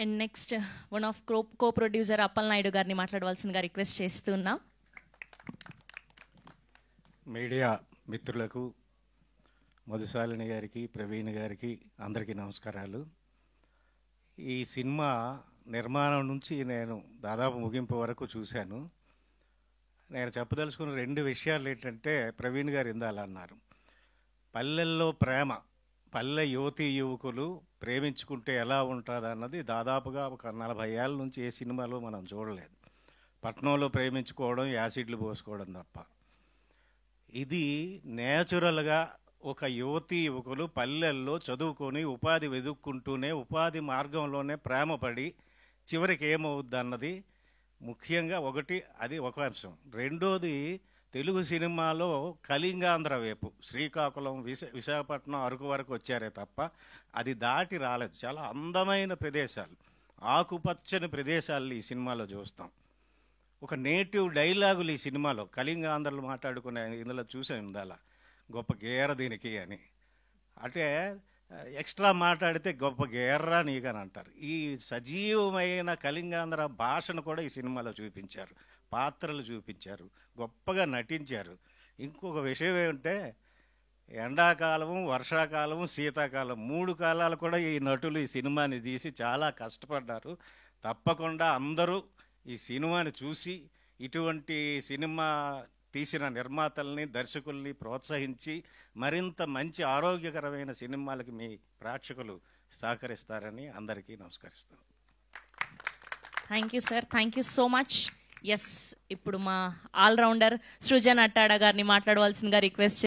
And next one of co producer Appal Naidu గారిని మాట్లాడవలసిందిగా request చేస్తున్నాం. మీడియా మిత్రులకు, మధుశాలిని గారికి, ప్రవీణ్ గారికి అందరికీ నమస్కారాలు. ఈ సినిమా నిర్మాణం నుంచి నేను దాదాపు ముగింపు వరకు చూశాను. నేను చెప్పదలుచుకున్న రెండు విషయాలు ఏంటంటే, ప్రవీణ్ గారు ఇందాల అన్నారు, పల్లెల్లో ప్రేమ, పల్లె యువతీ యువకులు ప్రేమించుకుంటే ఎలా ఉంటుంది అన్నది దాదాపుగా ఒక 40 ఏళ్ళ నుంచి ఏ సినిమాలో మనం చూడలేదు. పట్నంలో ప్రేమించుకోవడం, యాసిడ్లు పోసుకోవడం తప్ప. ఇది నేచురల్గా ఒక యువతీ యువకులు పల్లెల్లో చదువుకొని ఉపాధి వెతుక్కుంటూనే ఉపాధి మార్గంలోనే ప్రేమపడి చివరికి ఏమవుద్ది అన్నది ముఖ్యంగా ఒకటి, అది ఒక అంశం. రెండోది, తెలుగు సినిమాలో కళింగాంధ్ర వైపు శ్రీకాకుళం, విశాఖపట్నం, అరకు వరకు వచ్చారే తప్ప అది దాటి రాలేదు. చాలా అందమైన ప్రదేశాలు, ఆకుపచ్చని ప్రదేశాలు ఈ సినిమాలో చూస్తాం. ఒక నేటివ్ డైలాగులు ఈ సినిమాలో కళింగాంధ్రలు మాట్లాడుకునే ఇందులో చూసాం. ఇందాల గొప్ప గేర దీనికి అని, అంటే ఎక్స్ట్రా మాట్లాడితే గొప్ప గేర్రా నీకని అంటారు. ఈ సజీవమైన కళింగాంధ్ర భాషను కూడా ఈ సినిమాలో చూపించారు, పాత్రలు చూపించారు, గొప్పగా నటించారు. ఇంకొక విషయం ఏమంటే, ఎండాకాలము, వర్షాకాలము, శీతాకాలం 3 కాలాలు కూడా ఈ నటులు ఈ సినిమాని తీసి చాలా కష్టపడ్డారు. తప్పకుండా అందరూ ఈ సినిమాని చూసి ఇటువంటి సినిమా తీసిన నిర్మాతల్ని, దర్శకుల్ని ప్రోత్సహించి మరింత మంచి ఆరోగ్యకరమైన సినిమాలకి మీ ప్రేక్షకులు సహకరిస్తారని అందరికీ నమస్కరిస్తాను. Thank you sir, thank you so much. Yes, ఇప్పుడు మా ఆల్రౌండర్ సృజన్ అట్టాడ గారిని మాట్లాడవలసిందిగా రిక్వెస్ట్